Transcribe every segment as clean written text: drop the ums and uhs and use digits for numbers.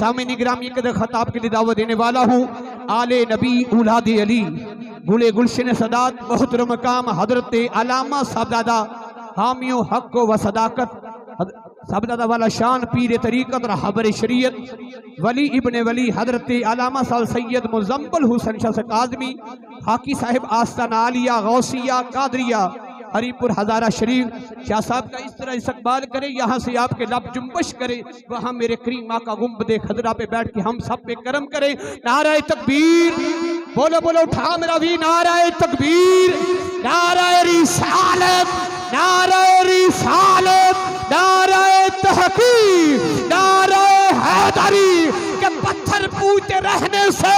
سامنے گرامی قدر خطاب کے لیے دعوت دینے والا ہوں آل نبی اولاد علی گلے گلشن صدات محترم مقام حضرت علامہ صاحبزادہ حامیو حق و صداقت صاحبزادہ والا شان پیر طریقت رہبر شریعت ولی ابن ولی حضرت علامہ صاحب سید مزمل حسین شاہ کاظمی حاکی صاحب آستان عالیہ غوثیہ قادریہ ہری پور ہزارہ شریف شاہ صاحب کا اس طرح استقبال کرے یہاں سے آپ کے لب جنبش کرے وہاں میرے کریم آقا گنبد خضرا پہ بیٹھ کے ہم سب پہ کرم کرے نعرہ تکبیر بولو بولو اٹھا میرا بھی نعرہ تکبیر نعرہ رسالت نعرہ رسالت نعرہ تحقیق نعرہ حیدری کہ پتھر پوجتے رہنے سے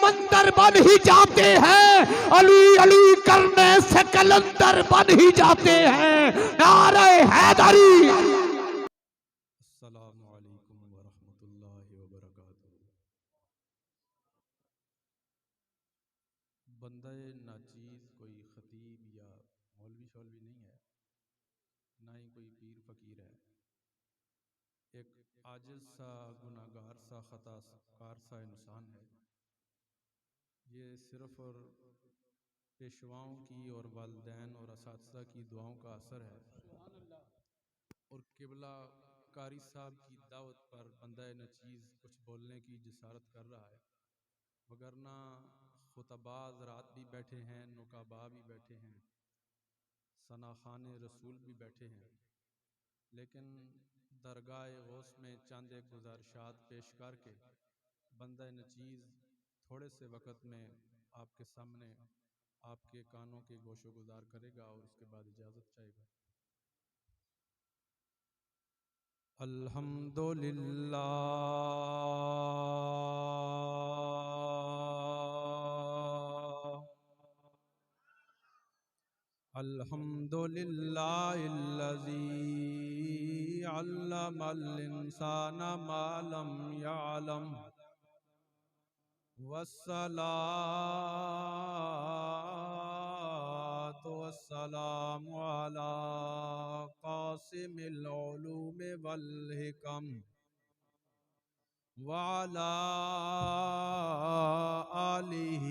مندر بن ہی جاتے ہیں علی علی کرنے سے کلندر بن ہی جاتے ہیں نعرہ حیدری السلام علیکم ورحمۃ اللہ وبرکاتہ۔ بندہ ناچیز کوئی خطیب یا مولوی شولوی نہیں ہے، نہ ہی کوئی پیر فقیر ہے، ایک عاجز سا گناہگار سا خطا کار سا انسان ہے۔ یہ صرف اور پیشواؤں کی اور والدین اور اساتذہ کی دعاؤں کا اثر ہے اور قبلہ قاری صاحب کی دعوت پر بندہ ناچیز کچھ بولنے کی جسارت کر رہا ہے، وگرنہ خطباء حضرات بھی بیٹھے ہیں، نقباء بھی بیٹھے ہیں، ثناخان رسول بھی بیٹھے ہیں، لیکن درگاہ غوث میں چند ایک گزارشات پیش کر کے بندہ ناچیز تھوڑے سے وقت میں آپ کے سامنے آپ کے کانوں کے گوش و گزار کرے گا اور اس کے بعد اجازت چاہے گا۔ الحمدللہ الحمدللہ الذی علم الانسان ما لم یعلم والصلاة والسلام على قاسم العلوم والحکم وعلى آلہ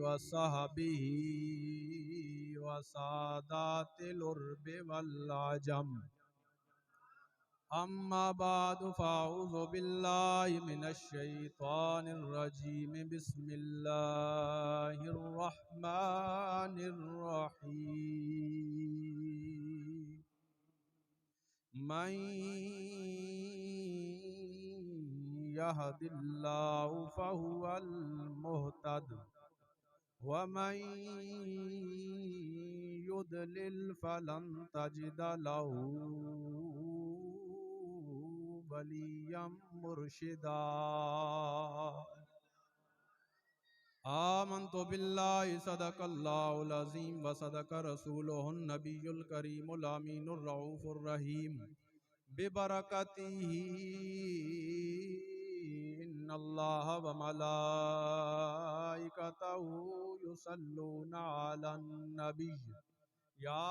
وصحبہ وسادات العرب والعجم، اما بعد فاعوذ باللہ من الشیطان الرجیم، بسم اللہ الرحمن الرحیم۔ من یہد اللہ فہو المہتد ومن یضلل فلن تجد له ولیا مرشدا۔ آمنت باللہ صدق اللہ العظیم وصدق رسولہ النبی الکریم الامین الرؤوف الرحیم، ببرکتہ ان اللہ وملائکتہ یصلون علی النبی یا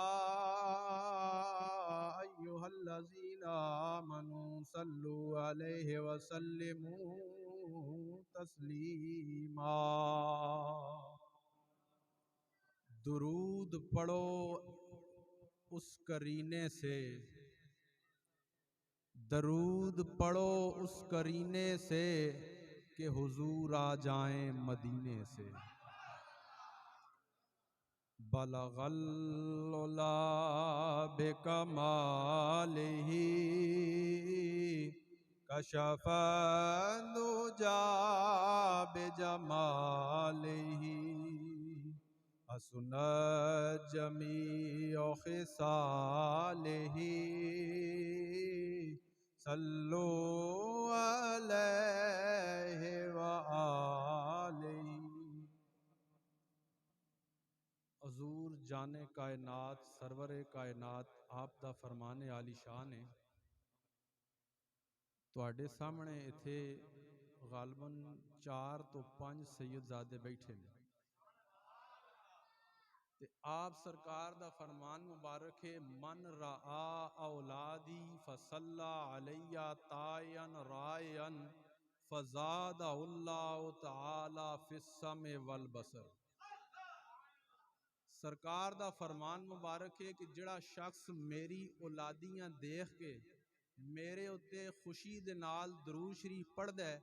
ایہا الذین آمنوا صلوا علیہ وسلموا تسلیما۔ درود پڑھو اس قرینے سے، درود پڑھو اس قرینے سے کہ حضور آ جائیں مدینے سے۔ بلغ العلا بکمالہ کشف الدجی بجمالہ، حسنت جمیع خصالہ، صلو علیہ وآلہ۔ حضور جان کائنات سرور کائنات آپ دا فرمانے عالی شان ہے۔ تواڈے سامنے اتھے غالباً 4 تو 5 سید زادے بیٹھے نے، تے آپ سرکار دا فرمان مبارک ہے من رعا اولادی فصلی علیہ تائین رائین فزاد اللہ تعالی فی السمع والبصر. سرکار دا فرمان مبارک ہے کہ جڑا شخص میری اولادیاں دیکھ کے میرے اتے خوشی دے نال درود شریف پڑھدا ہے،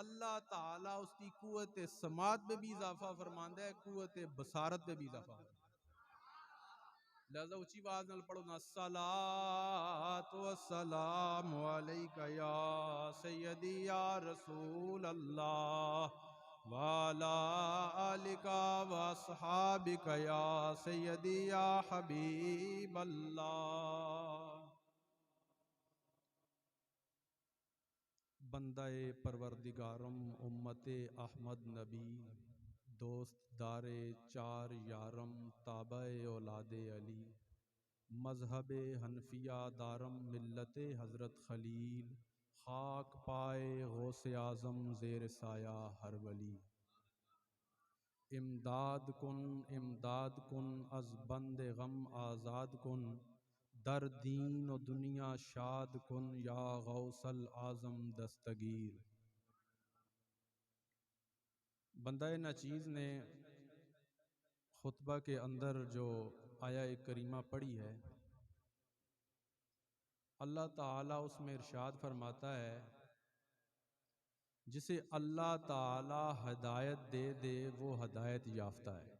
اللہ تعالیٰ اس کی قوت سماعت پہ بھی اضافہ فرماندا ہے، قوت بصارت پہ بھی اضافہ فرماندا ہے. لہذا اونچی آواز نال پڑھو نا الصلاۃ والسلام علیک یا سیدی یا رسول اللہ وعلی آلک واصحابک یا سیدی یا حبیب اللہ. بندہ پروردگارم امت احمد نبی دوست دار چار یارم تابع اولاد علی مذہب حنفیہ دارم ملت حضرت خلیل خاک پائے غوث اعظم زیر سایہ ہر ولی. امداد کن از بند غم آزاد کن در دین و دنیا شاد کن یا غوث العظم دستگیر. بندہ ناچیز نے خطبہ کے اندر جو آیہ کریمہ پڑھی ہے، اللہ تعالیٰ اس میں ارشاد فرماتا ہے جسے اللہ تعالیٰ ہدایت دے دے وہ ہدایت یافتہ ہے،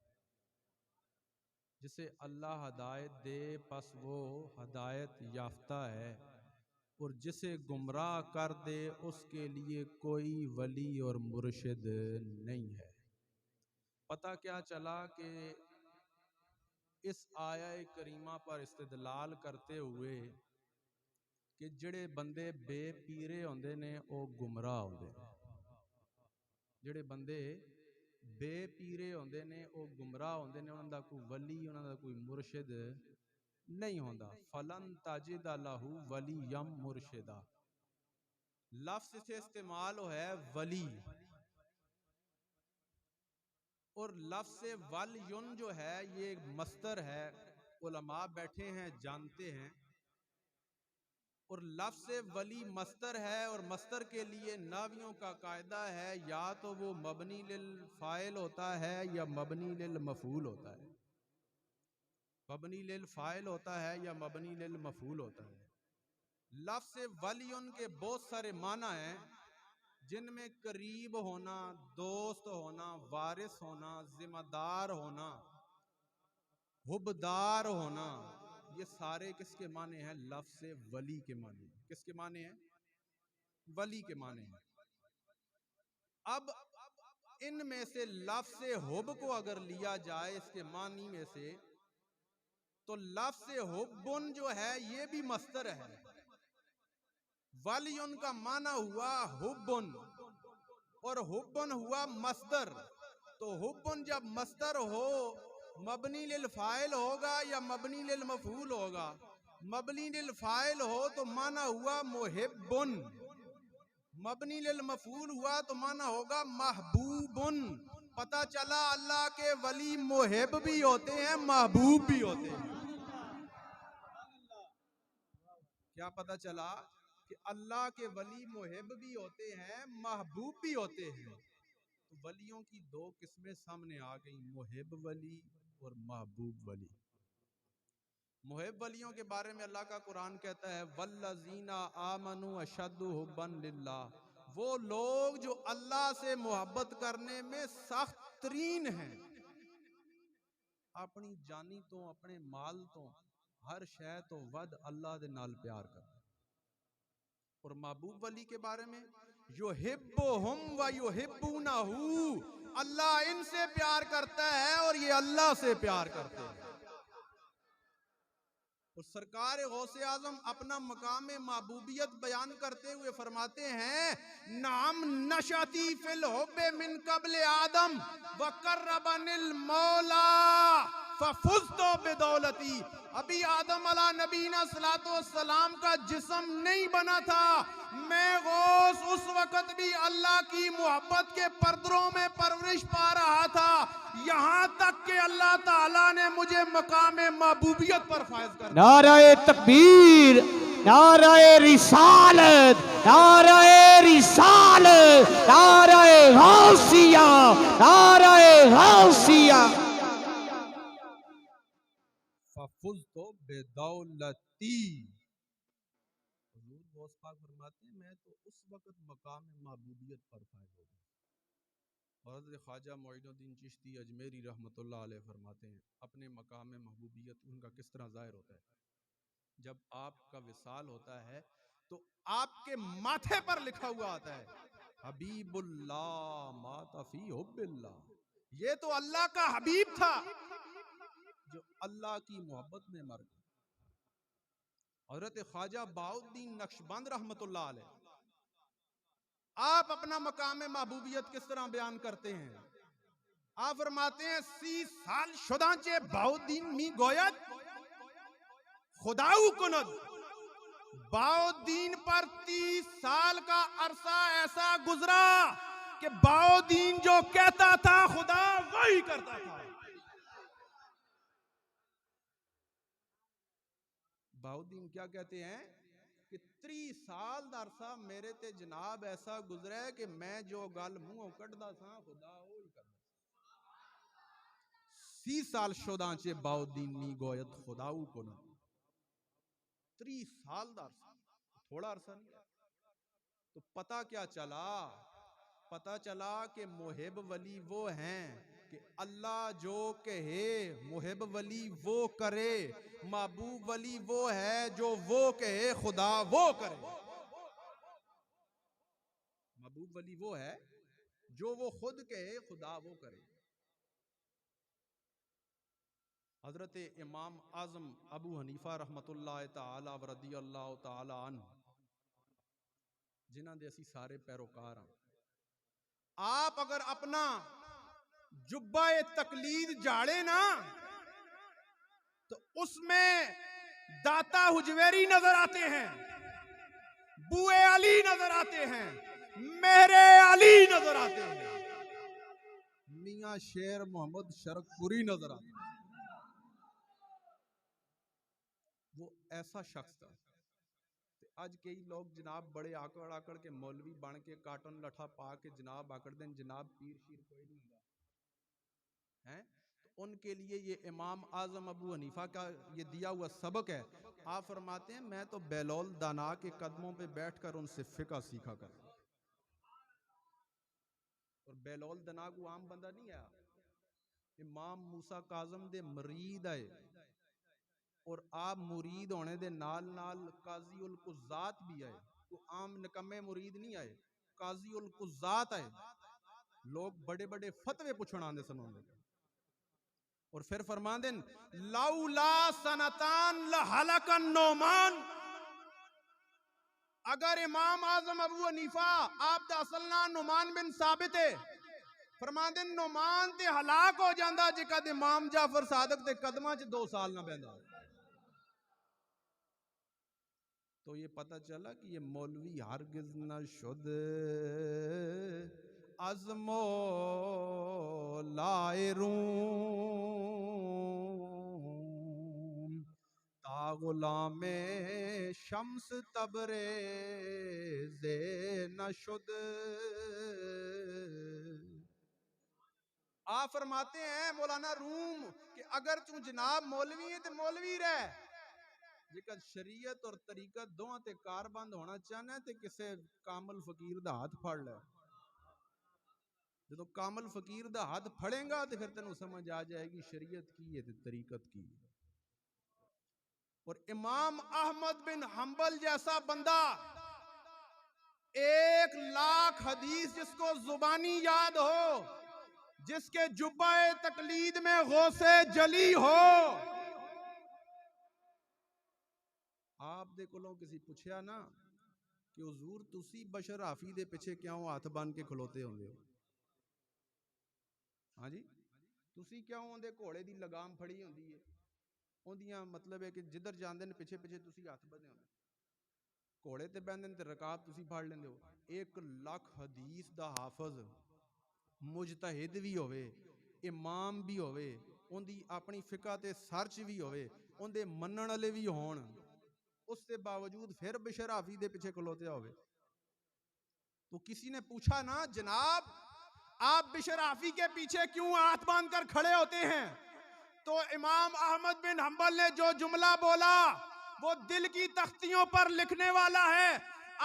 جسے اللہ ہدایت دے پس وہ ہدایت یافتہ ہے، اور جسے گمراہ کر دے اس کے لیے کوئی ولی اور مرشد نہیں ہے. پتہ کیا چلا کہ اس آیہ کریمہ پر استدلال کرتے ہوئے کہ جڑے بندے بے پیرے ہوندے نے وہ گمراہ ہوندے نے، جڑے بندے بے پیرے ہوندے نے وہ گمراہ ہوندے نے، انہاں دا کوئی ولی انہاں دا کوئی مرشد نہیں ہوندا. فلن تجد لہ ولیا مرشدا. لفظ سے استعمال ہو ہے ولی، اور لفظ ولیون جو ہے یہ مصدر ہے، علماء بیٹھے ہیں جانتے ہیں. اور لفظ ولی مصدر ہے، اور مصدر کے لیے نحویوں کا قاعدہ ہے یا تو وہ مبنی للفاعل ہوتا ہے یا مبنی للمفعول ہوتا ہے، مبنی للفاعل ہوتا ہے یا مبنی للمفعول ہوتا ہے. لفظ ولیون کے بہت سارے معنی ہیں جن میں قریب ہونا، دوست ہونا، وارث ہونا، ذمہ دار ہونا، حبدار ہونا، یہ سارے کس کے معنی ہیں؟ لفظ ولی کے معنی. کس کے معنی ہیں؟ ولی کے معنی ہیں. اب ان میں سے لفظ حب کو اگر لیا جائے اس کے معنی میں سے، تو لفظ حبن جو ہے یہ بھی مصدر ہے. ولیون کا معنی ہوا حبن اور حبن ہوا مصدر. تو حبن جب مصدر ہو مبنی للفاعل ہوگا یا مبنی للمفعول ہوگا؟ مبنی للفاعل ہو تو معنی ہوا محبن، مبنی للمفعول ہوا تو معنی ہوگا محبوبن. پتہ چلا اللہ کے ولی محب بھی ہوتے ہیں، محبوب بھی ہوتے ہیں. کیا پتہ چلا؟ کہ اللہ کے ولی محب بھی ہوتے ہیں، محبوب بھی ہوتے ہیں. تو ولیوں کی دو قسمیں سامنے آ گئیں، محب ولی اور محبوب ولی. محب ولیوں کے بارے میں اللہ کا قرآن کہتا ہے والذین آمنوا اشد حبا للہ. وہ لوگ جو اللہ سے محبت کرنے میں سخت ترین ہیں، اپنی جانی تو اپنے مال تو ہر شے تو ود اللہ دے نال پیار کرتے. اور محبوب ولی کے بارے میں یحبہم و یحبونہ، اللہ ان سے پیار کرتا ہے اور یہ اللہ سے پیار کرتے ہیں. اور سرکار غوث اعظم اپنا مقام محبوبیت بیان کرتے ہوئے فرماتے ہیں نعم نشاتی فی الحب من قبل آدم وقربن المولا ففزت بدولتی. ابھی آدم علیہ نبینا صلاۃ والسلام کا جسم نہیں بنا تھا، میں غوث اس وقت بھی اللہ کی محبت کے پردوں میں پرورش پا رہا تھا، یہاں تک کہ اللہ تعالیٰ نے مجھے مقام محبوبیت پر فائز کر دیا۔ نعرہ تکبیر، نعرہ رسالت، نعرہ رسالت، نعرہ غوثیہ، نعرہ غوثیہ۔ فَفُزْتُ بِدَوْلَتِي، حضور غوث پاک فرماتے ہیں میں تو اس وقت مقام محبوبیت پر فائز ہو گیا۔ حضرت خواجہ معین الدین چشتی اجمیری رحمۃ اللہ علیہ فرماتے ہیں اپنے مقام محبوبیت ان کا کس طرح ظاہر ہوتا ہے؟ جب آپ کا وصال ہوتا ہے تو آپ کے ماتھے پر لکھا ہوا آتا ہے حبیب اللہ مات فی حب اللہ، یہ تو اللہ کا حبیب تھا جو اللہ کی محبت میں مر گیا۔ حضرت خواجہ بہاؤالدین نقشبند رحمت اللہ علیہ آپ اپنا مقام محبوبیت کس طرح بیان کرتے ہیں؟ آپ فرماتے ہیں 30 سال شدانچہ بہاؤالدین می گوید خداو کند، بہاؤالدین پر 30 سال کا عرصہ ایسا گزرا کہ بہاؤالدین جو کہتا تھا خدا وہی کرتا تھا۔ بہاؤالدین کیا کہتے ہیں کہ 30 سال دا عرصہ میرے تے جناب ایسا گزرا ہے کہ میں جو گل منہوں کڈدا سا خدا وہی کردا۔ 30 سال شدانچہ بہاؤالدین می گوید خداو کند، 30 سال دا عرصہ تھوڑا عرصہ نہیں ہے۔ تو پتہ کیا چلا؟ پتہ چلا کہ محب ولی وہ ہیں کہ اللہ جو کہے محب ولی وہ کرے، محبوب ولی وہ ہے جو وہ کہے خدا وہ کرے۔ محبوب ولی وہ ہے جو وہ خود کہے خدا وہ کرے۔ حضرت امام اعظم ابو حنیفہ رحمت اللہ تعالی و رضی اللہ تعالی عنہ جنہاں دے اسی سارے پیروکار ہیں، آپ اگر اپنا جبہ تقلید جھاڑے نا تو اس میں داتا حجویری نظر آتے ہیں، بوئے علی نظر آتے ہیں، میرے علی نظر آتے ہیں، میاں شیر محمد شرک پوری نظر آتے ہیں۔ وہ ایسا شخص تھا۔ آج کئی لوگ جناب بڑے آکڑ آکڑ کے مولوی بن کے کاٹن لٹھا پا کے جناب آکڑ دیں جناب پیر شیر کوئی نہیں ہوگا ہیں، تو ان کے لیے یہ امام اعظم ابو حنیفہ کا یہ دیا ہوا سبق ہے۔ آپ فرماتے ہیں میں تو بیلول دانا کے قدموں پہ بیٹھ کر ان سے فقہ سیکھا کرتا ہوں، اور بیلول دانا کو عام بندہ نہیں آیا، امام موسیٰ کاظم دے مرید آئے، اور آپ مرید ہونے دے نال نال قاضی القضات بھی آئے، تو عام نکمے مرید نہیں آئے، قاضی القضات آئے، لوگ بڑے بڑے فتوے پوچھنا آندے سنوں دے، اور پھر فرمان دیں لولا سنتان لحلق النعمان، اگر امام اعظم ابو حنیفہ آپ دا اصل نام نعمان بن ثابت ہے، فرمان دیں نعمان تے ہلاک ہو جاندہ جے کد امام جعفر صادق تے قدمہ چ 2 سال نہ بیندہ۔ تو یہ پتہ چلا کہ یہ مولوی ہرگز نہ شد از مولائے روم تا غلام شمس تبریز نہ شد۔ آپ فرماتے ہیں مولانا روم کہ اگر تو جناب مولوی ہے تو مولوی رہ، جیکن شریعت اور طریقت دوہاں تے کاربند ہونا چاہنا ہے تے کسے کامل فقیر دا ہاتھ پھڑ لے، جدو کامل فقیر دا ہاتھ پھڑیں گا تو پھر تنوں سمجھ آ جائے گی شریعت کی ہے تے طریقت کی ہے۔ اور امام احمد بن حنبل جیسا بندہ 1,00,000 حدیث جس کو زبانی یاد ہو، جس کے جبہ تقلید میں غوث جلی ہو، آپ دے کولوں کسی پوچھیا نا کہ حضور تسی بشر حافی دے پیچھے کیوں ہاتھ بن کے کھلوتے ہوندے ہو؟ ہاں جی تسی کیوں ہوندے گھوڑے دی لگام پھڑی ہوندی ہے، ہوندیاں مطلب ہے کہ جدھر جاندے نے پیچھے پیچھے تسی ہاتھ بنے ہوندے۔ ਘੋੜੇ ਤੇ ਬਹਿੰਦੇ ਨੇ ਤੇ ਰਕਾਬ ਤੁਸੀਂ ਫੜ ਲੈਂਦੇ ਹੋ। 1 ਲੱਖ ਹਦੀਸ ਦਾ ਹਾਫਜ਼, ਮੁਜਤਹਿਦ ਵੀ ਹੋਵੇ, ਇਮਾਮ ਵੀ ਹੋਵੇ, ਉਹਦੀ ਆਪਣੀ ਫਿਕਾ ਤੇ ਸਰਚ ਵੀ ਹੋਵੇ, ਉਹਦੇ ਮੰਨਣ ਵਾਲੇ ਵੀ ਹੋਣ, اس کے باوجود پھر بشر حافی دے پیچھے کھلوتے ہوئے. تو کسی نے پوچھا نا جناب آپ بشر حافی کے پیچھے کیوں ہاتھ باندھ کر کھڑے ہوتے ہیں؟ تو امام احمد بن حنبل نے جو جملہ بولا وہ دل کی تختیوں پر لکھنے والا ہے.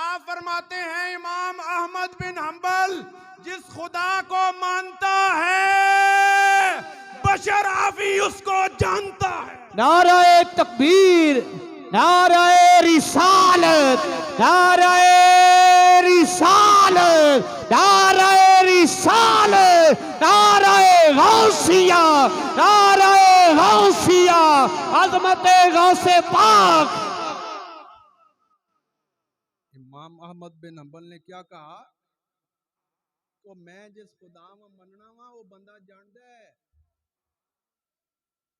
آپ فرماتے ہیں امام احمد بن حنبل جس خدا کو مانتا ہے بشر حافی اس کو جانتا ہے. نعرہ تکبیر، نعرہ رسالت، نعرہ رسالت، نعرہ رسالت، نعرہ غوثیہ، نعرہ غوثیہ، عظمت غوث پاک. امام احمد بن حنبل نے کیا کہا کہ میں جس خدا میں مننا وا وہ بندہ جاندا ہے.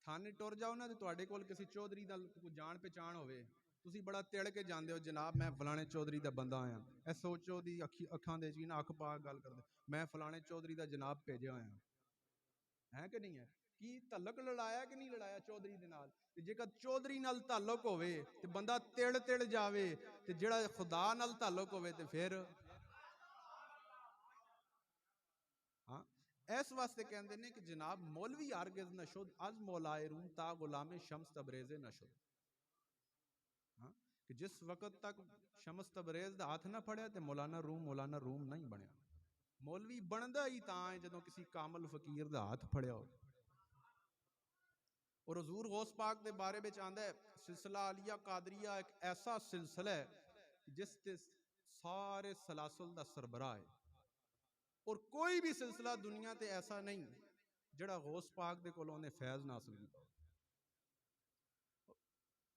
تھانے ٹر جاؤ نا تے تواڈے کول کسی چودھری دا کوئی جان پہچان ہوئے, تسی بڑا تڑ کے جاندے ہو جناب میں فلانے چودھری دا بندہ آیا, اے سوچو دی اکھاں دے چ نا اکھ پا گل کردے میں فلانے چودھری دا جناب بھیجا ہویا ہے کہ نہیں ہے. کی تعلق لڑایا کہ نہیں لڑایا چودھری دے نال؟ تے جے کر چودھری نال تعلق ہوئے تے بندہ تڑ جاوے, تے جڑا خدا نال تعلق ہوئے تے پھر ہاں اس واسطے کہندے نے کہ جناب مولوی ہرگز نہ شد از مولائے روم تا غلام شمس تبریز نہ شد. ہاں کہ جس وقت تک شمس تبریز دا ہاتھ نہ پھڑیا تے مولانا روم نہیں بنیا. مولوی بندا ہی تاں ہے جدوں کسی کامل فقیر دا ہاتھ پھڑیا ہو. اور حضور غوث پاک دے بارے وچ آندا ہے سلسلہ عالیہ قادریہ ایک ایسا سلسلہ ہے جس تے سارے سلاسل دا سربراہ ہے, اور کوئی بھی سلسلہ دنیا تے ایسا نہیں جڑا غوث پاک دے کولوں نے فیض نہ حاصل کیتا.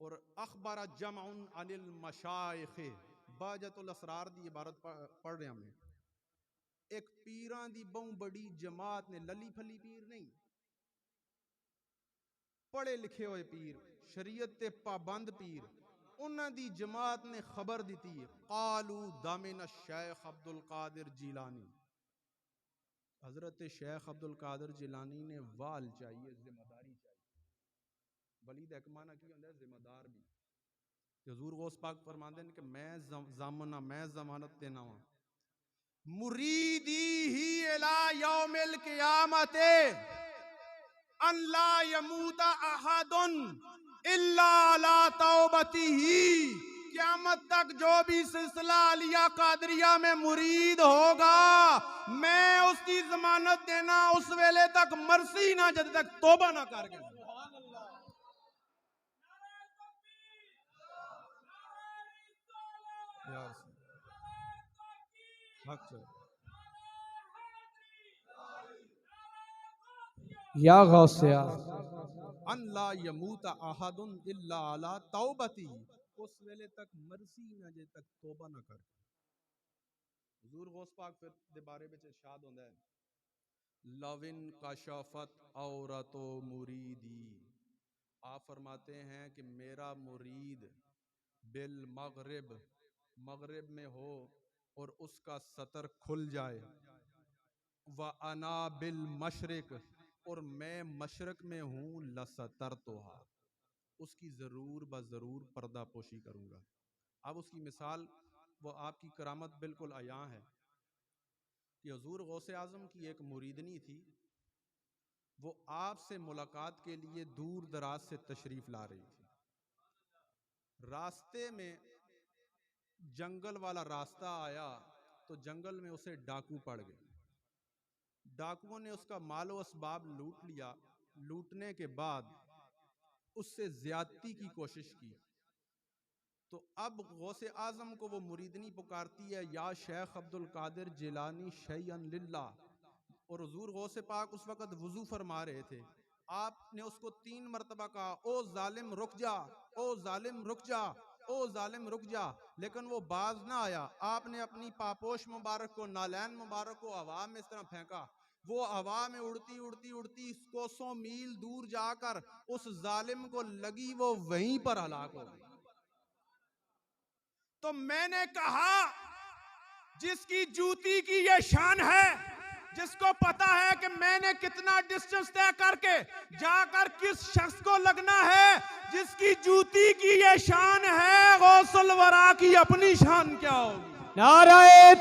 اور اخبار جمع عن المشائخ باجت الاسرار دی عبارت پڑھ رہے ہم نے. ایک پیران دی بہوں بڑی جماعت نے, للی پھلی پیر نہیں, پڑھے لکھے ہوئے پیر, شریعت تے پابند پیر, انہاں دی جماعت نے خبر دیتی قالو دامن الشیخ عبد القادر جیلانی, حضرت شیخ عبد القادر جیلانی نے وال چاہیے, ذمہ داری چاہیے. ولید حکمانہ کی ہوندہ ہے ذمہ دار بھی. حضور غوث پاک فرماندے ہیں کہ میں ضامنہ میں ضمانت دینا ہوں مریدی ہی الی یوم القیامت ان لا یموت احد الا علی توبتہ. قیامت تک جو بھی سلسلہ علیہ قادریہ میں مرید ہوگا میں اس کی ضمانت دینا اس ویلے تک مرسی نہ جب تک توبہ نہ کر گئے. یا غوثیہ ان لا یموت احد الا علی توبتی, اس ویلے تک مرسی نہ جے تک توبہ نہ کر. حضور غوث پاک پھر دے بارے وچ ارشاد ہوندا ہے لوین کشفت عورت و مریدی, آپ فرماتے ہیں کہ میرا مرید بالمغرب مغرب میں ہو اور اس کا سطر کھل جائے, وَأَنَا بِالْمَشْرِقِ اور میں مشرق میں ہوں لَسَتَرْتُهَا اس کی ضرور بضرور پردہ پوشی کروں گا. اب اس کی مثال وہ آپ کی کرامت بالکل عیاں ہے کہ حضور غوث اعظم کی ایک مریدنی تھی, وہ آپ سے ملاقات کے لیے دور دراز سے تشریف لا رہی تھی. راستے میں جنگل والا راستہ آیا تو جنگل میں اسے ڈاکو پڑ گئے. ڈاکوؤں نے اس کا مال و اسباب لوٹ لیا. لوٹنے کے بعد اس سے زیادتی کی کوشش کی. تو اب غوث اعظم کو وہ مریدنی پکارتی ہے یا شیخ عبد القادر جیلانی شیئن للہ, اور حضور غوث پاک اس وقت وضو فرما رہے تھے. آپ نے اس کو 3 مرتبہ کہا او ظالم رک جا, او ظالم رک جا, او ظالم رک جا, لیکن وہ باز نہ آیا. آپ نے اپنی پاپوش مبارک کو, نالین مبارک کو ہوا میں اس طرح پھینکا, وہ ہوا میں اڑتی اڑتی اڑتی کوسوں میل دور جا کر اس ظالم کو لگی, وہ وہیں پر ہلاک ہو گئی. تو میں نے کہا جس کی جوتی کی یہ شان ہے، جس کو پتا ہے کہ میں نے کتنا ڈسٹنس طے کر کے جا کر کس شخص کو لگنا ہے، جس کی جوتی کی یہ شان ہے، غوث الورا کی اپنی شان کیا ہوگی؟ نعرہ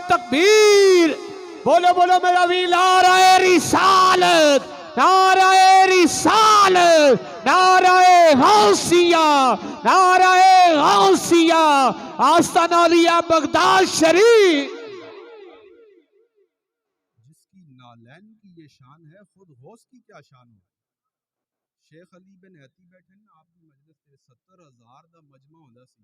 تکبیر، بولو بولو میرا بھی، نعرہ رسالت، نعرہ رسالت، نعرہ غوثیہ، نعرہ غوثیہ، آستانہ علیہ بغداد شریف۔ جس کی نالین کی یہ شان ہے، خود غوث کی کیا شان ہے؟ شیخ علی بن ہیتی بیٹھے نا آپ کی مجلس تے 70,000 دا مجمع ہوندا سی،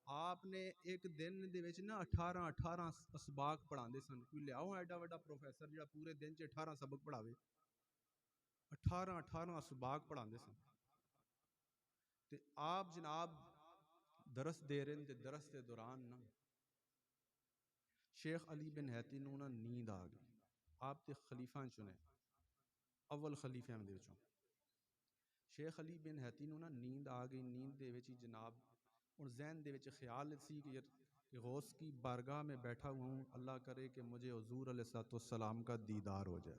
آپ نے ایک دن دے وچ نا 18 اسباق پڑھاندے سن۔ کوئی لیاؤ ایڈا وڈا پروفیسر جڑا پورے دن چ 18 سبق پڑھاوے، 18 اسباق پڑھاندے سن۔ تے آپ جناب درس دے رہے تے درس دے دوران نا شیخ علی بن ہیتی نوں نا نیند آ گئی۔ آپ تے خلیفہ چنے اول خلیفہ دے وچوں شیخ علی بن ہیتی نوں نا نیند آ گئی۔ نیند دے وچ جناب اور ذہن دے وچ خیال سی کہ غوث کی بارگاہ میں بیٹھا ہوا ہوں، اللہ کرے کہ مجھے حضور علیہ السلام کا دیدار ہو جائے۔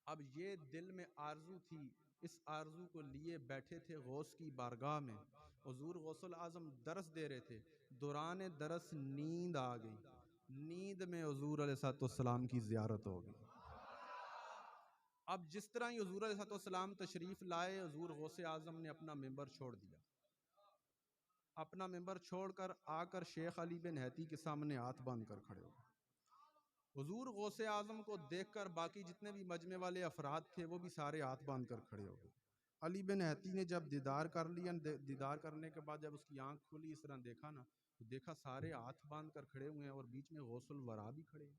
اب یہ دل میں آرزو تھی، اس آرزو کو لیے بیٹھے تھے غوث کی بارگاہ میں۔ حضور غوث العظم درس دے رہے تھے، دوران درس نیند آ گئی۔ نیند میں حضور علیہ السلام کی زیارت ہو گئی۔ اب جس طرح ہی حضور علیہ السلام تشریف لائے، حضور غوث اعظم نے اپنا ممبر چھوڑ دیا۔ اپنا ممبر چھوڑ کر آ کر شیخ علی بن ہیتی کے سامنے ہاتھ باندھ کر کھڑے ہو گئے۔ حضور غوث اعظم کو دیکھ کر باقی جتنے بھی مجمع والے افراد تھے وہ بھی سارے ہاتھ باندھ کر کھڑے ہو گئے۔ علی بن ہیتی نے جب دیدار کر لیا، دیدار کرنے کے بعد جب اس کی آنکھ کھلی، اس طرح دیکھا نا، تو دیکھا سارے ہاتھ باندھ کر کھڑے ہوئے ہیں اور بیچ میں غوث الورا بھی کھڑے ہیں۔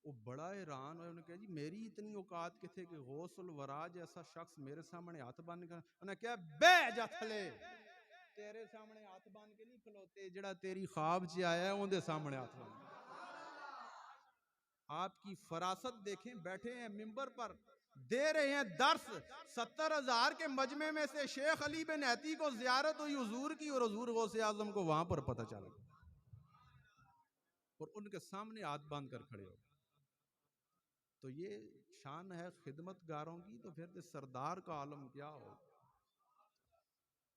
وہ بڑا حیران ہوئے، انہوں نے کہا جی میری اتنی اوقات کتنے کہ غوث الورا جیسا شخص میرے سامنے ہاتھ باندھ کر، انہوں نے کہا بے جا تھلے، تیرے سامنے ہاتھ باندھ کے نہیں کھلوتے، جڑا تیری خواب چ آیا ہے اون دے سامنے ہاتھ باندھ۔ آپ کی فراست دیکھیں، بیٹھے ہیں ممبر پر، دے رہے ہیں درس، 70,000 کے مجمع میں سے شیخ علی بن ہیتی کو زیارت ہوئی حضور کی، اور حضور غوث اعظم کو وہاں پر پتہ چلا اور ان کے سامنے ہاتھ باندھ کر کھڑے ہو۔ تو یہ شان ہے خدمت گاروں کی، تو پھر سردار کا عالم کیا ہو۔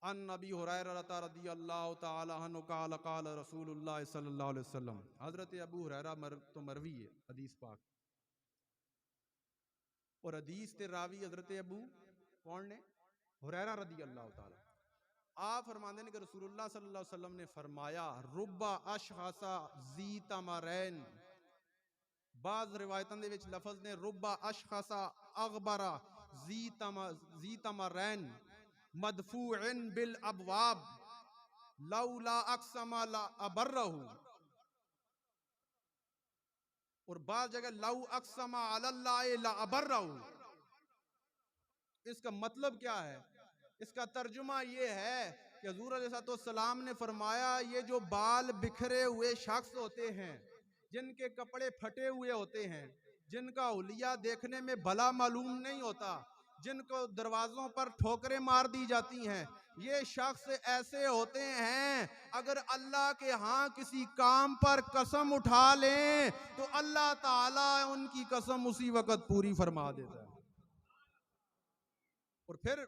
ان نبی ہریرہ رضی اللہ تعالی عنہ قال قال رسول اللہ صلی اللہ علیہ وسلم، حضرت ابو ہریرہ تو مروی ہے حدیث پاک، اور حدیث تے راوی حضرت ابو کون نے؟ ہریرہ رضی اللہ تعالی۔ آپ فرماندے ہیں کہ رسول اللہ صلی اللہ علیہ وسلم نے فرمایا، ربا اشخاص ذی تمرین، بعض روایتوں دے وچ لفظ نے ربا اشخاص اغبرا ذی تمرین مدفوع بالابواب لولا اقسم لا ابرہ، اور بعض جگہ لو اقسم علی اللہ لا ابرہ۔ اس کا مطلب کیا ہے؟ اس کا ترجمہ یہ ہے کہ حضور علیہ السلام نے فرمایا یہ جو بال بکھرے ہوئے شخص ہوتے ہیں، جن کے کپڑے پھٹے ہوئے ہوتے ہیں، جن کا حلیہ دیکھنے میں بھلا معلوم نہیں ہوتا، جن کو دروازوں پر ٹھوکریں مار دی جاتی ہیں، یہ شخص ایسے ہوتے ہیں اگر اللہ کے ہاں کسی کام پر قسم اٹھا لیں تو اللہ تعالیٰ ان کی قسم اسی وقت پوری فرما دیتا ہے۔ اور پھر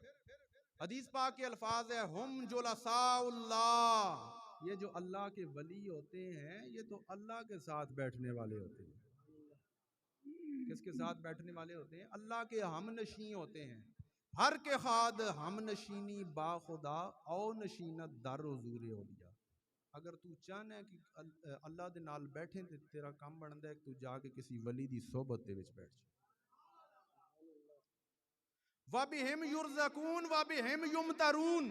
حدیث پاک کے الفاظ ہے، ہم جلساء اللہ، یہ جو اللہ کے ولی ہوتے ہیں یہ تو اللہ کے ساتھ بیٹھنے والے ہوتے ہیں۔ کس کے ساتھ بیٹھنے والے ہوتے ہیں؟ اللہ کے ہم نشین ہوتے ہیں۔ ہر کے خاد ہم نشینی با خدا او نشینت در حضور اولیاء۔ اگر تو چاہنا ہے کہ اللہ دے نال بیٹھیں تے تیرا کام بندا ہے کہ تو جا کے کسی ولی دی صحبت دے وچ بیٹھ جا۔ وَبِهِمْ يُرْزَقُونَ وَبِهِمْ يُمْتَرُونَ،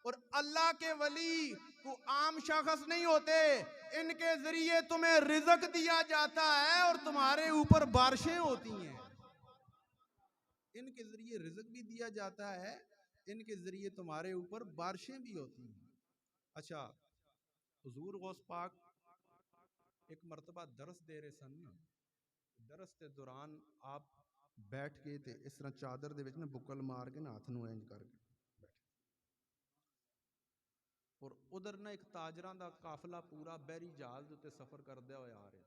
اور اللہ کے ولی کو عام شخص نہیں ہوتے، ان کے ذریعے تمہیں رزق دیا جاتا ہے اور تمہارے اوپر بارشیں ہوتی ہیں۔ ان کے ذریعے رزق بھی دیا جاتا ہے، ان کے ذریعے تمہارے اوپر بارشیں بھی ہوتی ہیں۔ اچھا، حضور غوث پاک ایک مرتبہ درس دے رہے سن، درس کے دوران آپ بیٹھ کے تے اس طرح چادر دے وچ نا بکل مار کے نا ہاتھ نو انج کر کے بیٹھے، اور ادھر نہ ایک تاجراں دا قافلہ پورا بحری جہاز دے تے سفر کردے ہوئے آ رہا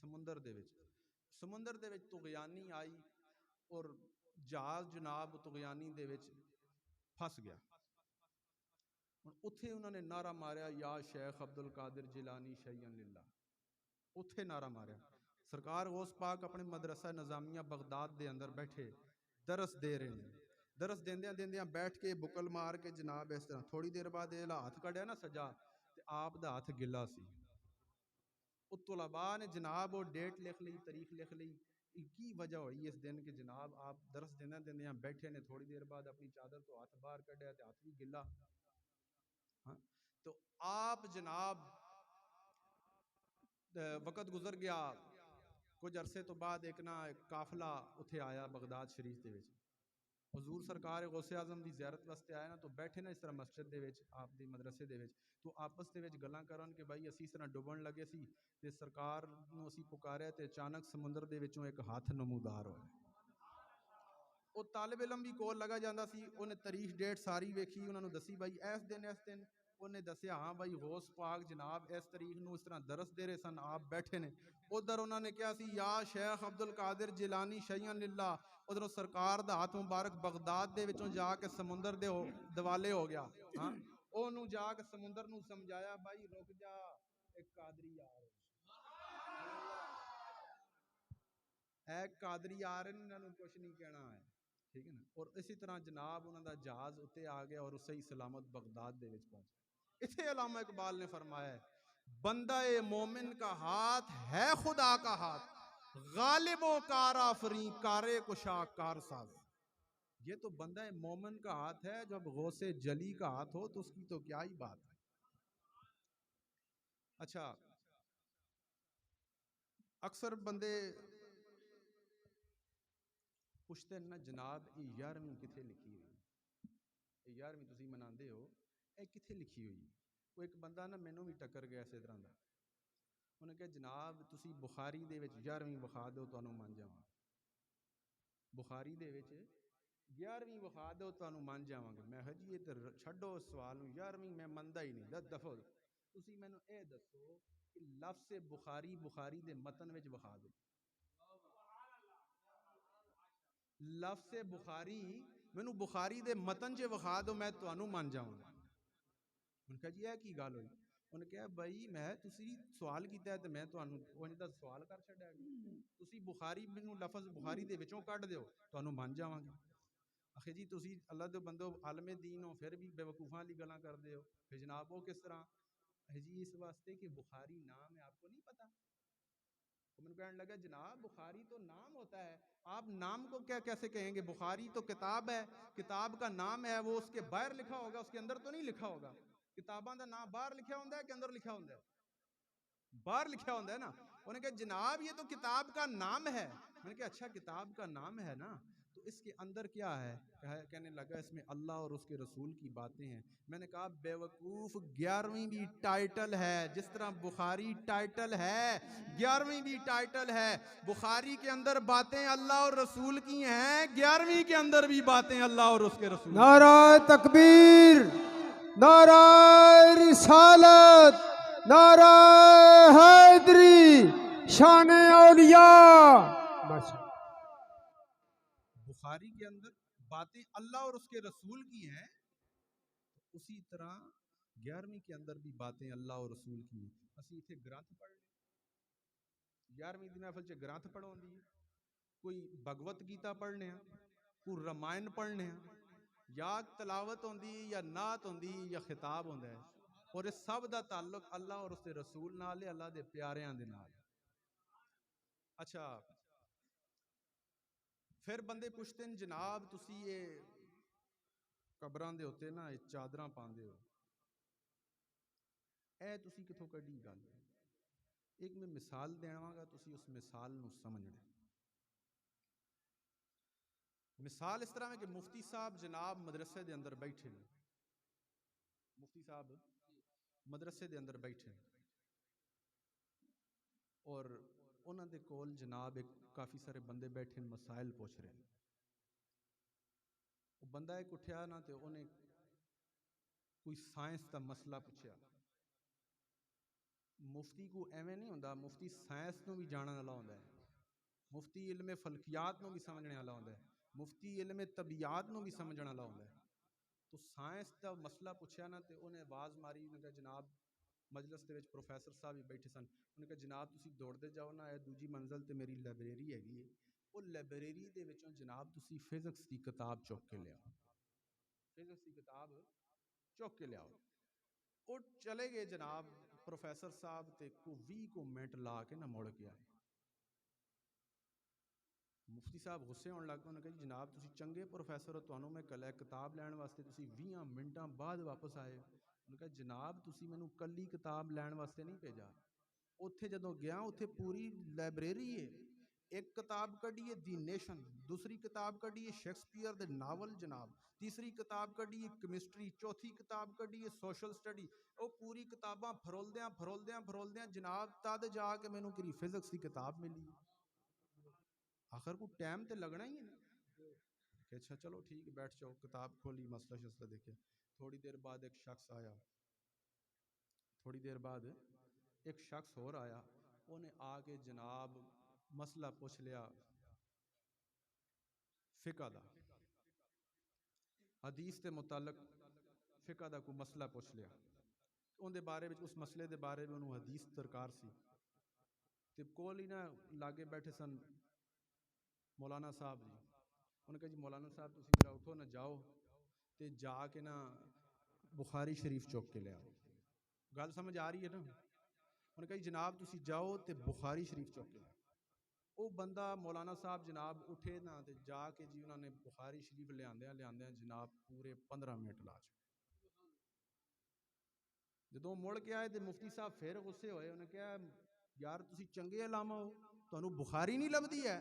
سمندر دے وچ طغیانی آئی اور جہاز جناب طغیانی دے وچ پھس گیا. اتھے انہوں نے نعرہ ماریا یا شیخ عبد القادر جیلانی شیئن للہ. اتھے نعرہ ماریا. سرکار غوث پاک اپنے مدرسہ نظامیہ بغداد دے اندر بیٹھے درس دے رہے ہیں. درس دیندیاں بیٹھ کے بکل مار کے جناب اس طرح تھوڑی دیر بعد یہ ہاتھ کڑیا نا سجا تے آپ دا ہاتھ گلا سی. طلباء نے جناب وہ ڈیٹ لکھ لی, تاریخ لکھ لی کی وجہ ہوئی اس دن کہ جناب آپ درس دیندیاں بیٹھے نے, تھوڑی دیر بعد اپنی چادر تو ہاتھ باہر کڈیا تے ہاتھ بھی گلا. تو آپ جناب وقت گزر گیا, کچھ عرصے تو بعد ایک قافلہ اتھے آیا بغداد شریف دے وچ. حضور سرکار غوث اعظم دی زیارت واسطے آیا نا, تو بیٹھے نا اس طرح مسجد دے وچ آپ دی مدرسے دے وچ, تو آپس دے وچ گلاں کرن کہ بھائی اسی اس طرح ڈوبن لگے سی تے سرکار نو اسی پکاریا تے اچانک سمندر دے وچوں ایک ہاتھ نمودار ہویا. وہ طالب علم بھی کول لگا جاندہ سی, انہیں تاریخ ڈیٹ ساری ویکھی, انہوں نے دسی بھائی اس دن انہیں دسیا ہاں بھائی غوث پاک جناب اس تاریخ نو اس طرح درس دے رہے سن, آپ بیٹھے نے. ادھر انہوں نے کیا سی یا شیخ عبد القادر جیلانی شیئن للہ. ادھر سرکار دا ہاتھ مبارک بغداد دے وچوں جا کے سمندر دے دوالے ہو گیا. ہاں انہوں جا کے سمندر نو سمجھایا بھائی رک جا, ایک قادری آ رہے, ایک قادری آ رہے, انہوں نے کچھ نہیں کہنا ہے, ٹھیک ہے نا. اور اسی طرح جناب انہوں دا جہاز اتنے آ گیا اور اسے ہی سلامت بغداد دے وچ پہنچا. اسے علامہ اقبال نے فرمایا ہے بندہ مومن کا ہاتھ ہے خدا کا ہاتھ, غالب و کار آفریں کارے کشا کار ساز. یہ تو بندہ مومن کا ہاتھ ہے, جب غوث جلی کا ہاتھ ہو تو اس کی تو کیا ہی بات ہے. اچھا اکثر بندے پوچھتے ہیں نا جناب یہ 11ویں کتھے لکھی ہوئی, یہ 11ویں تسی مناندے ہو اے کتھے لکھی ہوئی. وہ ایک بندہ نا مینوں بھی ٹکر گیا اسی طرح دا, انہیں کہا جناب تسی بخاری دے وچ 11ویں وکھا دو تانوں من جاواں, بخاری دے وچ 11ویں وکھا دو تانوں من جاواں گے. میں کہا جی یہ تے چھڈو اس سوال نوں, 11ویں میں مندا ہی نہیں, دفعو تسی مینوں اے دسو کہ لفظ بخاری دے متن وچ وکھا دو. لفظ بخاری مینوں بخاری دے متن چ وکھا دو, میں تانوں من جاواں. انہوں نے کہا جی یہ کی گل ہوئی. انہوں نے کہا بھائی میں تسی سوال کیتا ہے تے میں تانوں انج دا سوال کر چھڈیا, تسی بخاری مینوں لفظ بخاری دے وچوں کڈ دیو تانوں من جاواں گا. آخر جی تسی اللہ دے بندو عالم دین ہو پھر بھی بے وقوفاں والی گلاں کردے ہو, پھر جناب وہ کس طرح. جی اس واسطے کہ بخاری نام ہے, آپ کو نہیں پتا. میں نے کہنے لگا جناب بخاری تو نام ہوتا ہے, آپ نام کو کیا کیسے کہیں گے. بخاری تو کتاب ہے, کتاب کا نام ہے, وہ اس کے باہر لکھا ہوگا, اس کے اندر تو نہیں لکھا ہوگا. کتاباں دا نام باہر لکھا ہوندا ہے کہ اندر لکھا ہوندا ہے, باہر لکھا ہوندا ہے نا. انہوں نے کہا جناب یہ تو کتاب کا نام ہے. میں نے کہا اچھا کتاب کا نام ہے نا, تو اس کے اندر کیا ہے. کہنے لگا اس میں اللہ اور اس کے رسول کی باتیں ہیں. میں نے کہا بے وقوف 11ویں بھی ٹائٹل ہے, جس طرح بخاری ٹائٹل ہے 11ویں بھی ٹائٹل ہے. بخاری کے اندر باتیں اللہ اور رسول کی ہیں, 11ویں کے اندر بھی باتیں اللہ اور اس کے رسول. نعرہ تکبیر, نعرہ رسالت, نعرہ حیدری, شان اولیاء. بخاری کے اندر باتیں اللہ اور اس کے رسول کی ہیں, اسی طرح 11ویں کے اندر بھی باتیں اللہ اور رسول کی ہیں. اسی اتنے گرانتھ پڑھ لیں, 11ویں دی محفل چ گرانتھ پڑھون دی, کوئی بھگوت گیتا پڑھنے ہیں, کوئی رامائن پڑھنے ہیں, یا تلاوت ہوندی یا نعت ہوندی یا خطاب ہوندا ہے, اور اس سب دا تعلق اللہ اور اس کے رسول نال ہے, اللہ دے پیاریاں دے نال. اچھا پھر بندے پوچھتے ہیں جناب تسی یہ قبراں دے ہوتے نا یہ چادراں پاندے ہو, اے تسی کتھوں کڈی گل. ایک میں مثال دیواں گا, تسی اس مثال نو سمجھنا. مثال اس طرح ہے کہ مفتی صاحب جناب مدرسے دے اندر بیٹھے ہیں, مفتی صاحب مدرسے دے اندر بیٹھے ہیں, اور انہاں دے کول جناب ایک کافی سارے بندے بیٹھے ہیں, مسائل پوچھ رہے ہیں. وہ بندہ ایک اٹھیا نا تے انہیں کوئی سائنس کا مسئلہ پوچھا، مفتی کو ایویں نہیں ہوندا، مفتی سائنس نو بھی جانن والا ہوندا ہے، مفتی علم فلکیات نو بھی سمجھنے والا ہوندا ہے، مفتی علم طبیعات نو بھی سمجھنے والا ہوندا ہے۔ تو سائنس کا مسئلہ پوچھا نا تے انہیں آواز ماری، انہیں کہا جناب، مجلس دے وچ پروفیسر صاحب بھی بیٹھے سن، انہیں کہا جناب تسی دوڑدے جاؤ نا، اے دوجی منزل تے میری لائبریری ہے، وہ لائبریری دے وچوں جناب تسی فزکس دی کتاب چوک کے لیاؤ، فزکس دی کتاب چوک کے لیاؤ۔ وہ چلے گئے جناب پروفیسر صاحب تے کو 20 منٹ لا کے نہ مڑ کے آئے۔ مفتی صاحب غصے ہونے لگ پے، انہوں نے کہا جی جناب تسی چنگے پروفیسر ہو، تانوں میں کل کتاب لین واسطے تسی 20 منٹاں بعد واپس آئے۔ انہوں نے کہا جناب تسی مینوں کلی کتاب لین واسطے نہیں بھیجا، اوتھے جدوں گیا اوتھے پوری لائبریری ہے، ایک کتاب کڈی ہے دی نیشن، دوسری کتاب کڈی ہے شیکسپیئر دے ناول جناب، تیسری کتاب کڈی ہے کیمسٹری، چوتھی کتاب کڈی ہے سوشل سٹڈی، وہ پوری کتاباں پھرولدیاں جناب تد جا کے مینوں کری فزکس دی کتاب ملی۔ آخر کو ٹائم تے لگنا ہی ہے نا کہ اچھا چلو ٹھیک ہے بیٹھ جاؤ، کتاب کھولی، مسئلہ شسلہ دیکھے۔ تھوڑی دیر بعد ایک شخص آیا، تھوڑی دیر بعد ایک شخص اور آیا، انہیں آ کے جناب مسئلہ پوچھ لیا فقہ دا، حدیث دے متعلق فقہ دا کوئی مسئلہ پوچھ لیا، ان دے بارے میں اس مسئلے دے بارے میں انہوں حدیث درکار سی، تے کول ہی نا لاگے بیٹھے سن مولانا صاحب جی، انہوں نے کہا جی مولانا صاحب تسی ذرا اٹھو نہ جاؤ تے جا کے نا بخاری شریف چوک کے لے آؤ۔ گل سمجھ آ رہی ہے نا؟ انہوں نے کہا جی جناب تسی جاؤ تے بخاری شریف چوک کے لے آؤ۔ وہ بندہ مولانا صاحب جناب اٹھے نا تے جا کے جی انہوں نے بخاری شریف لے آندے جناب پورے 15 منٹ لا چکے۔ جدوں مڑ کے آئے تے مفتی صاحب پھر غصے ہوئے، انہوں نے کہا یار تسی چنگے علامہ ہو، تانوں بخاری نہیں لبدی ہے،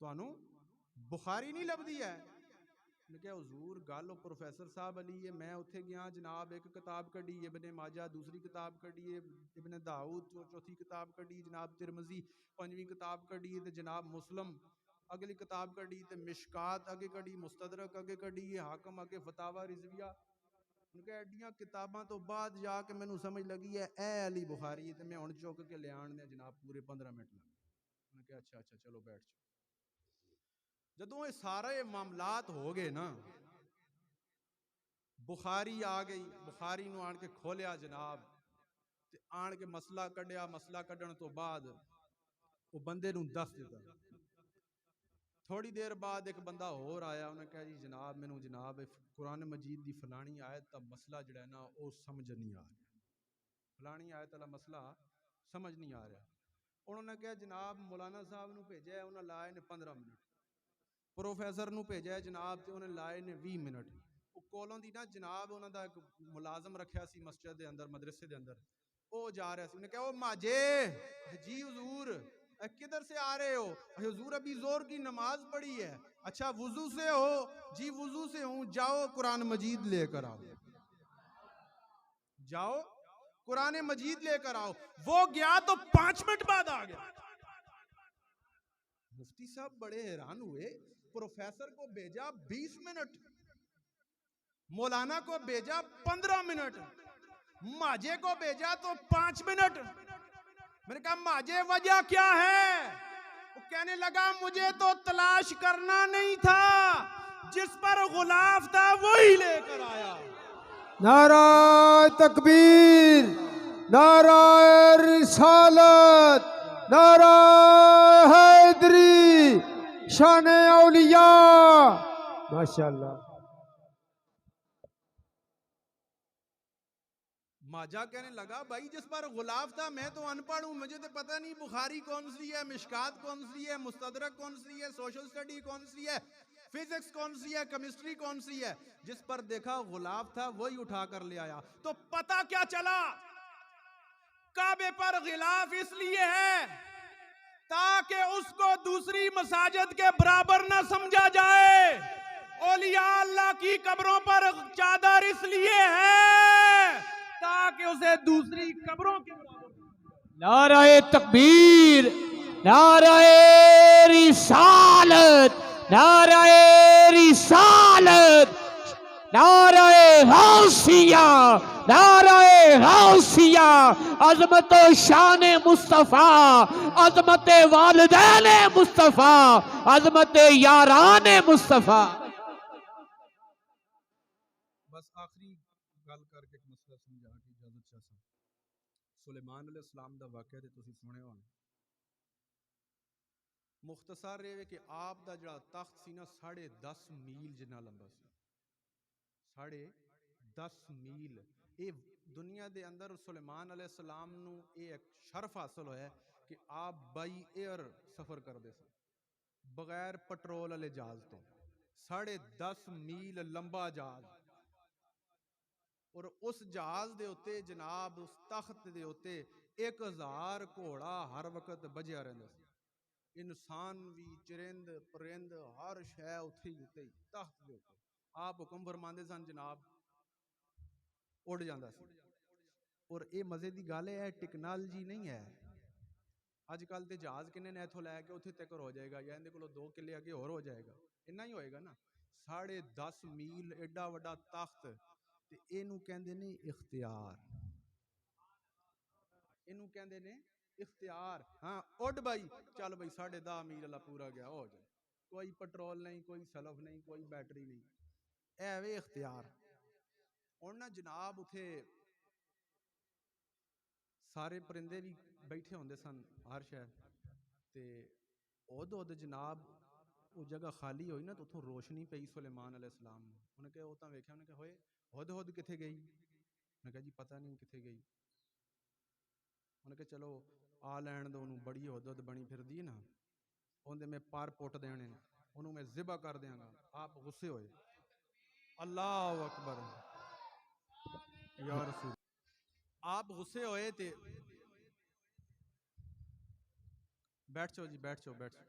تانوں بخاری نہیں لبدی ہے؟ نے کہا حضور گل پروفیسر صاحب علی ہے، میں اتھے گیا جناب ایک کتاب کڈی ابن ماجہ، دوسری کتاب کڈی ابن داؤد، چوتھی کتاب کڈی جناب ترمذی، پنجویں کتاب کڈی تے جناب مسلم، اگلی کتاب کڈی تے مشکات، اگے کڈی مستدرک، اگے کڈی حاکم، اگے فتاوی رضویہ۔ ان کے ایڈیاں کتاباں تو بعد جا کے مینوں سمجھ لگی ہے اے علی بخاری تے میں ہن چک کے لے آن دے جناب پورے 15 منٹ لگ گئے۔ انہوں نے کہا اچھا چلو بیٹھ جاؤ۔ جدوں یہ سارے معاملات ہو گئے نا، بخاری آ گئی، بخاری نو آن کے کھولیا جناب تے آن کے مسئلہ کڈیا، مسئلہ کڈن تو بعد وہ بندے نو دس دیتا۔ تھوڑی دیر بعد ایک بندہ اور آیا، انہوں نے کہا جی جناب مینوں جناب قرآن مجید دی فلانی آیت دا مسئلہ جڑا ہے نا وہ سمجھ نہیں آ رہا، فلانی آیت والا مسئلہ سمجھ نہیں آ رہا۔ انہوں نے کہا جناب مولانا صاحب نو بھیجا ہے، انہوں نے لائے نے 15 منٹ، پروفیسر نو بھیجا ہے جناب تے انہیں لائے نے 20 منٹ۔ وہ کولوں دی نا جناب انہوں دا ایک ملازم رکھیا سی مسجد دے اندر، مدرسے دے اندر، وہ جا رہا سی، انہیں کہا وہ ماجے جی حضور کدھر سے آ رہے ہو؟ حضور ابھی زور کی نماز پڑھی ہے۔ اچھا وضو سے ہو؟ جی وضو سے ہوں، جاؤ قرآن مجید لے کر آؤ، جاؤ قرآن مجید لے کر آؤ۔ وہ گیا تو 5 منٹ بعد آ گیا۔ مفتی صاحب بڑے حیران ہوئے، پروفیسر کو بھیجا 20 منٹ، مولانا کو بھیجا 15 منٹ، ماجے کو بھیجا تو 5 منٹ۔ میں نے کہا ماجے وجہ کیا ہے؟ وہ کہنے لگا مجھے تو تلاش کرنا نہیں تھا، جس پر غلاف تھا وہی لے کر آیا۔ نعرہ تکبیر، نعرہ رسالت، نعرہ حیدری، شان اولیاء، ماشاءاللہ۔ ماجہ کہنے لگا بھائی جس پر غلاف تھا، میں تو ان پڑھ ہوں، مجھے تو پتہ نہیں بخاری کون سی ہے، مشکات کون سی ہے، مستدرک کون سی ہے، سوشل سٹڈی کون سی ہے، فزکس کون سی ہے، کیمسٹری کون سی ہے۔ جس پر دیکھا غلاف تھا وہی اٹھا کر لے آیا۔ تو پتہ کیا چلا؟ کعبے پر غلاف اس لیے ہے تاکہ اس کو دوسری مساجد کے برابر نہ سمجھا جائے۔ اولیاء اللہ کی قبروں پر چادر اس لیے ہے تاکہ اسے دوسری قبروں کے نعرہ تکبیر، نعرہ رسالت، نعرہ رسالت، نعرہ غوثیہ، نعرہ غوثیہ، عظمت و شان مصطفیٰ، عظمت والدین مصطفیٰ، عظمت یاران مصطفیٰ۔ بس آخری گل کر کے ایک مسئلہ سمجھا کے اجازت چاہتا ہوں۔ سلیمان علیہ السلام دا واقعہ تے تسی سنے ہونا۔ مختصر یہ کہ آپ دا جڑا تخت سی نا 10.5 میل جنا لمبا سی، 10.5 میل۔ یہ دنیا دے اندر سلیمان علیہ السلام نو یہ ایک شرف حاصل ہوا ہے کہ آپ بائی ایئر سفر کردے سن بغیر پٹرول والے جہاز تو، 10.5 میل لمبا جہاز، اور اس جہاز دے ہوتے جناب اس تخت دے ہوتے 1000 گھوڑا ہر وقت بجیا رہندا سی، انسان بھی چرند پرند ہر شے اتھے ہی تخت دے اوپر آپ حکم فرماندے سن جناب اڑ جاندا سی۔ اور اے مزے دی گل ہے ٹیکنالوجی نہیں ہے، اج کل تے جہاز کنے نے اتھوں لے کے اتھے تک ہو جائے گا یا اندے کولوں 2 کلے اگے اور ہو جائے گا، اتنا ہی ہوئے گا نا۔ 10.5 میل ایڈا وڈا تخت تے اینوں کہندے نے اختیار، اینوں کہندے نے اختیار۔ ہاں اڈ بھائی چل بھائی 10.5 میل اللہ پورا گیا ہو جائے، کوئی پٹرول نہیں، کوئی سلف نہیں، کوئی بیٹری نہیں، اے وے اختیار۔ ہن نا جناب اتھے سارے پرندے بھی بیٹھے ہوندے سن ہر شہر تے اود جناب وہ جگہ خالی ہوئی نا تو اتھوں روشنی پئی سلیمان علیہ السلام نے، انہیں کہا وہ تاں ویکھیا، انہیں کہا ہوئے ہد کتھے گئی؟ انہیں کہا جی پتہ نہیں کتھے گئی۔ انہیں کہا چلو آ لین دو انہوں، بڑی ہد بنی پھر دی نا، اندے میں پر پوٹ دینے، انہوں میں ذبح کر دیاں گا۔ آپ غصے ہوئے، اللہ اکبر یا رسول، آپ غصے ہوئے تے بیٹھ جاؤ جی، بیٹھ جاؤ بیٹھ جاؤ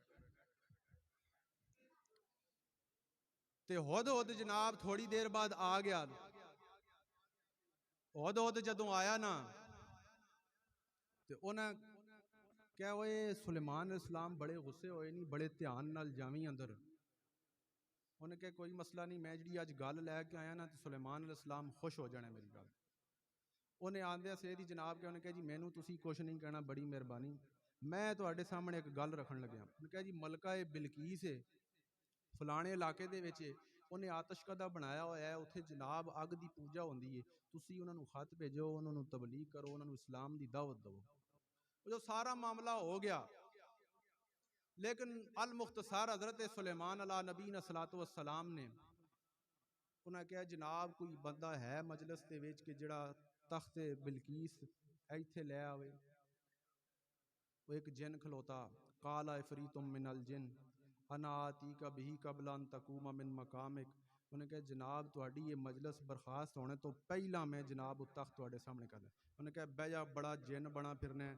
تے ہد جناب تھوڑی دیر بعد آ گیا۔ ہد جدوں آیا نا تے انہیں کہا ہوئے سلیمان علیہ السلام بڑے غصے ہوئے نہیں، بڑے دھیان نال جاویں اندر۔ انہیں کہا کوئی مسئلہ نہیں، میں جڑی اج گل لے کے آیا نا تے سلیمان علیہ السلام خوش ہو جانے میری گل۔ انہیں آندے سے دی جناب کہ انہیں کہا جی مینوں تسی کچھ نہیں کہنا، بڑی مہربانی، میں تواڈے سامنے ایک گل رکھن لگیا۔ انہیں کہا جی ملکہ بلقیس ہے فلانے علاقے دے وچ، انہیں آتش کدہ بنایا ہوا ہے، اتھے جناب اگ دی پوجا ہوندی ہے، تسی انہاں نوں خط بھیجو، انہاں نوں تبلیغ کرو، انہاں نوں اسلام دی دعوت دو۔ جو سارا معاملہ ہو گیا، لیکن المختصر حضرت سلیمان علیہ نبینا صلاۃ والسلام نے انہاں کہا جناب کوئی بندہ ہے مجلس دے وچ کہ جڑا تخت بلقیس ایتھے لے آوے۔ وہ ایک جن کھلوتا، قال عفریت من الجن انا آتیک بہ قبل ان تقوم من مقامک۔ انہیں کہا جناب تہاڈی یہ مجلس برخاست ہونے تو پہلا میں جناب وہ تخت تہاڈے سامنے کر دیں۔ انہیں کہا بہ جا، بڑا جن بنا پھرنا ہے،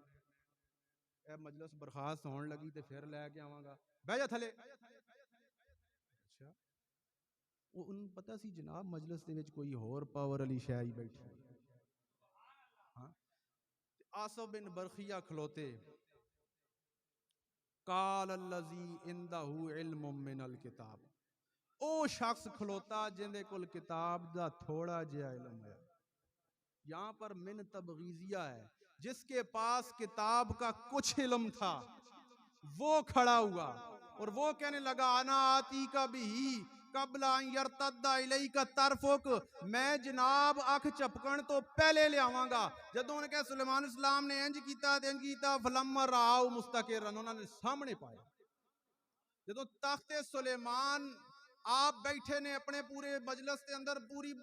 اے مجلس برخاست ہون لگی تے پھر لے کے آواں گا، بہ جا تھلے۔ اچھا وہ انہوں پتہ سی جناب مجلس دے وچ کوئی ہور پاور علی شے ہی بیٹھی۔ ہاں آصف بن برخیہ کھلوتے، قال الذی عنده علم من الکتاب، او شخص کھلوتا جن دے کول کتاب دا تھوڑا جہا علم ہے۔ یہاں پر من تبغیزیہ ہے، جس کے پاس کتاب کا کچھ علم تھا وہ کھڑا ہوا اور وہ کہنے لگا انا آتی کا بھی قبل ان یرتد الیک طرفک، میں جناب اکھ چپکن تو پہلے لے آواں گا۔ جدوں نے کہا سلیمان اسلام نے انج کیتا فلما راؤ مستقرن، انہوں نے سامنے پایا جدوں تخت سلیمان آپ بیٹھے نے اپنے پورے مجلس کے اندر، پوری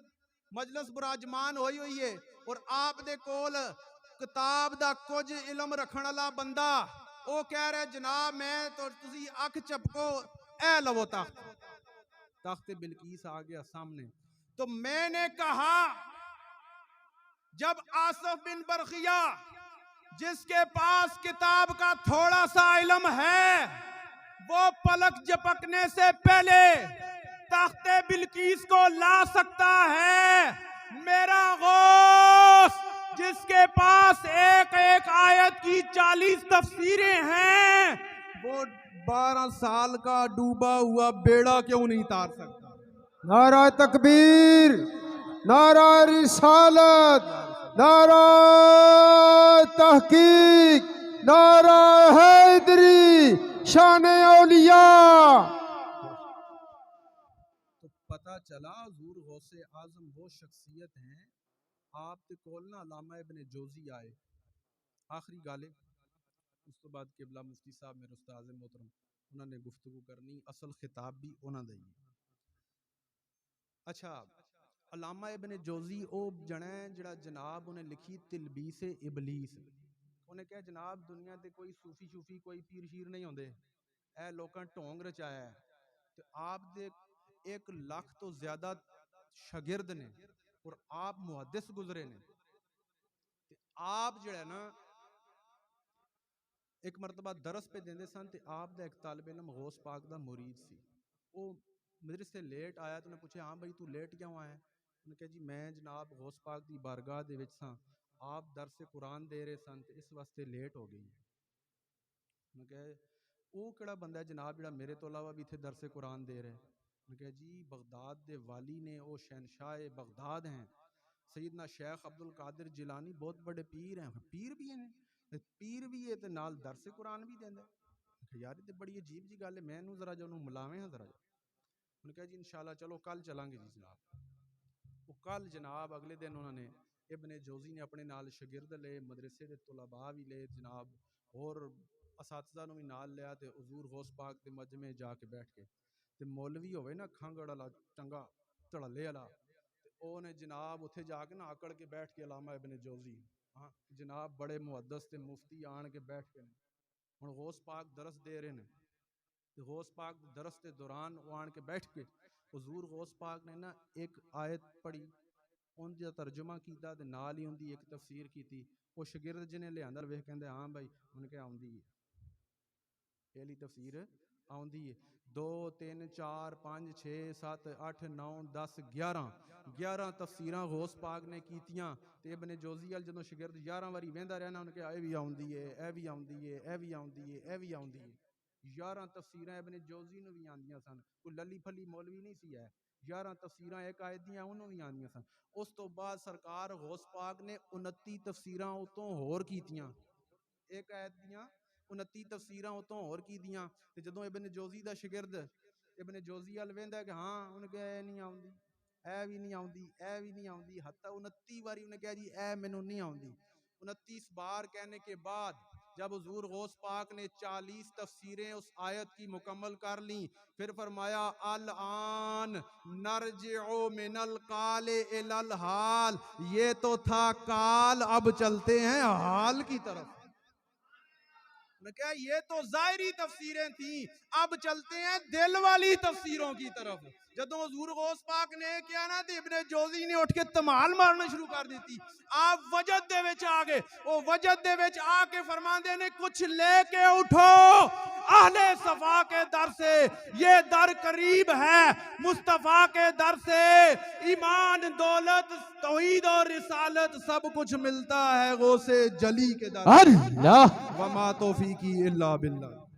مجلس براجمان ہوئی ہے اور آپ دے کول کتاب دا کچھ علم رکھن والا بندہ او کہہ رہے جناب میں تو تسی اکھ چپکو، اے لو تخت بلقیس آ گیا سامنے۔ تو میں نے کہا جب آصف بن برخیہ جس کے پاس کتاب کا تھوڑا سا علم ہے وہ پلک جھپکنے سے پہلے تخت بلقیس کو لا سکتا ہے، میرا غوث جس کے پاس ایک ایک آیت کی 40 تفسیریں ہیں وہ 12 سال کا ڈوبا ہوا بیڑا کیوں نہیں تار سکتا؟ نعرہ تکبیر، نعرہ رسالت، نعرہ تحقیق، نعرہ حیدری، شان اولیاء۔ تو پتہ چلا حضور غوث اعظم وہ شخصیت ہیں آپ تے کول نا علامہ ابن جوزی آئے آخری گالے، اس تو بعد قبلہ مفتی صاحب میرے استاد محترم انہوں نے گفتگو کرنی، اصل خطاب بھی انہوں نے ہی۔ اچھا علامہ ابن جوزی او جڑا جناب انہیں لکھی تلبیس ابلیس، انہیں کہا جناب دنیا تے کوئی صوفی شوفی کوئی پیر شیر نہیں ہوندے، اے لوکاں ٹونگ رچایا ہے، تو آپ دے 1,00,000 تو زیادہ شاگرد نے اور آپ محدث گزرے نے، آپ جڑا ہے نا ایک مرتبہ درس پہ دیندے سن تے آپ دا ایک طالب علم غوث پاک دا مرید سی، وہ مدرسے سے لیٹ آیا تو انہیں پوچھے ہاں بھائی تو لیٹ کیوں آیا ہے؟ انہوں نے کہا جی میں جناب غوث پاک دی بارگاہ دے وچ ساں، آپ درس قرآن دے رہے سن تے اس واسطے لیٹ ہو گئی ہے۔ انہوں نے کہا وہ کیڑا بندہ ہے جناب جڑا میرے تو علاوہ بھی تھے درس قرآن دے رہے؟ انہوں نے کہا جی بغداد دے والی نے، وہ شہنشاہ بغداد ہیں، سیدنا شیخ عبد القادر جیلانی بہت بڑے پیر ہیں، پیر بھی ہیں، پیر بھی ہے تے نال درس قرآن بھی دیندے۔ یار یہ بڑی عجیب جی گل ہے، میں نو ذرا جو ملاویں ہاں ذرا جو۔ انہوں نے کہا جی انشاءاللہ چلو کل چلیں گے جی جناب۔ وہ کل جناب اگلے دن انہوں نے ابن جوزی نے اپنے نال شاگرد لے، مدرسے دے طلباء بھی لے جناب، اور اساتذہ نو بھی نال لیا تے حضور غوث پاک دے مجمع جا کے بیٹھ کے تے مولوی ہوئے نا کھنگڑ والا چنگا تڑلے والا، تے او نے جناب اتھے جا کے نا آکڑ کے بیٹھ کے علامہ ابن جوزی ہاں جناب بڑے محدث تے مفتی آن کے بیٹھ کے ہن غوث پاک درس دے رہے نے، غوث پاک درس کے دوران وہ آن کے بیٹھ کے حضور غوث پاک نے نا ایک آیت پڑھی، ان دا ترجمہ کیتا تے نال ہی ان دی ایک تفسیر کیتی، وہ شاگرد جنے لے اندر ویکھ کہندے ہاں بھائی ان کے آوندی ہے پہلی تفسیر آوندی ہے، 2 3 4 5 6 7 8 9 10 11 تفسیراں غوث پاک نے کیتیاں تے ابن جوزی ال جدوں شاگرد 11 واری ویندا رہنا ان کے اے بھی آوندی ہے اے بھی آوندی ہے اے بھی آوندی ہے اے بھی آوندی ہے، 11 تفسیراں ابن جوزی نو بھی آندیاں سن، کوئی للی پھلی مولوی نہیں سی ہے، 11 تفسیراں ایک آیت دیاں انہوں بھی آندیاں سن۔ اس تو بعد سرکار غوث پاک نے 29 تفسیراں اتوں ہور کیتیاں، ایک آیت دیاں 29 تفسیراں اتوں ہور کی دیاں، تے جدوں ابن جوزی دا شاگرد ابن جوزی ال ویندا کہ ہاں ان کے اے نہیں آوندی اے بھی نہیں آوندی اے بھی نہیں آوندی، حتی 29 باری انہیں کہا جی اے مینوں نہیں آوندی، 29 بار کہنے کے بعد جب حضور غوث پاک نے 40 تفسیریں اس آیت کی مکمل کر لیں، پھر فرمایا الان نرجع من القال الی الحال، یہ تو تھا کال اب چلتے ہیں حال کی طرف۔ نے کہا یہ تو ظاہری تفسیریں تھیں، اب چلتے ہیں دل والی تفسیروں کی طرف۔ جدوں حضور غوث پاک نے کیا نا تے ابن جوزی نے اٹھ کے تمال مارنا شروع کر دیتی، آپ وجد دے وچ آ گئے، وہ وجد دے وچ آ کے فرماندے نے کچھ لے کے اٹھو اہل صفا کے در سے، یہ در قریب ہے مصطفیٰ کے در سے، ایمان دولت توحید اور رسالت سب کچھ ملتا ہے غوث جلی کے در سے۔ اللہ وما توفیقی الا باللہ۔